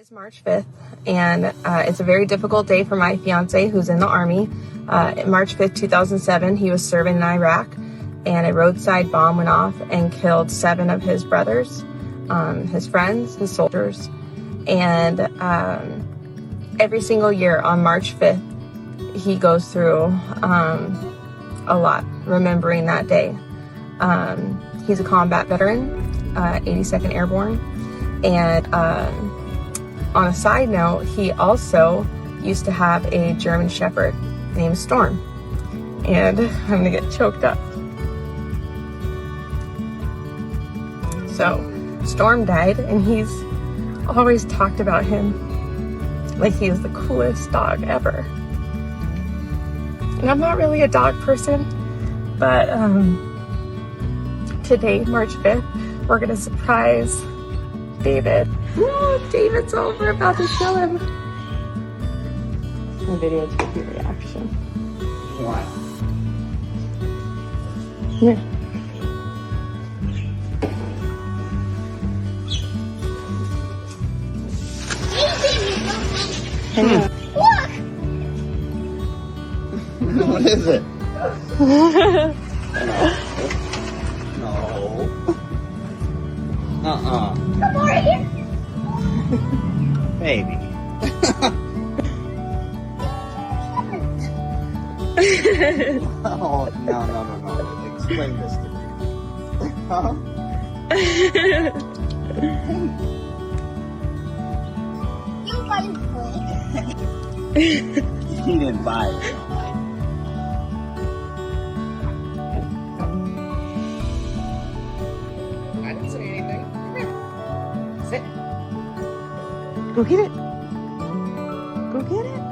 It's March 5th, and it's a very difficult day for my fiance who's in the Army. March 5th, 2007, he was serving in Iraq, and a roadside bomb went off and killed 7 of his brothers, his friends, his soldiers. And every single year on March 5th, he goes through a lot, remembering that day. He's a combat veteran, 82nd Airborne, and on a side note, he also used to have a German Shepherd named Storm. And I'm gonna get choked up. So, Storm died, and he's always talked about him like he is the coolest dog ever. And I'm not really a dog person, but today, March 5th, we're gonna surprise David. Ooh, David's over, about to show him. The video to get your reaction. What? Yeah. Look! What is it? No. Come over here. Baby. Oh, no. Explain this to me. Huh? You got it. He didn't buy it. I didn't say anything. Come here. Sit. Go get it. Go get it.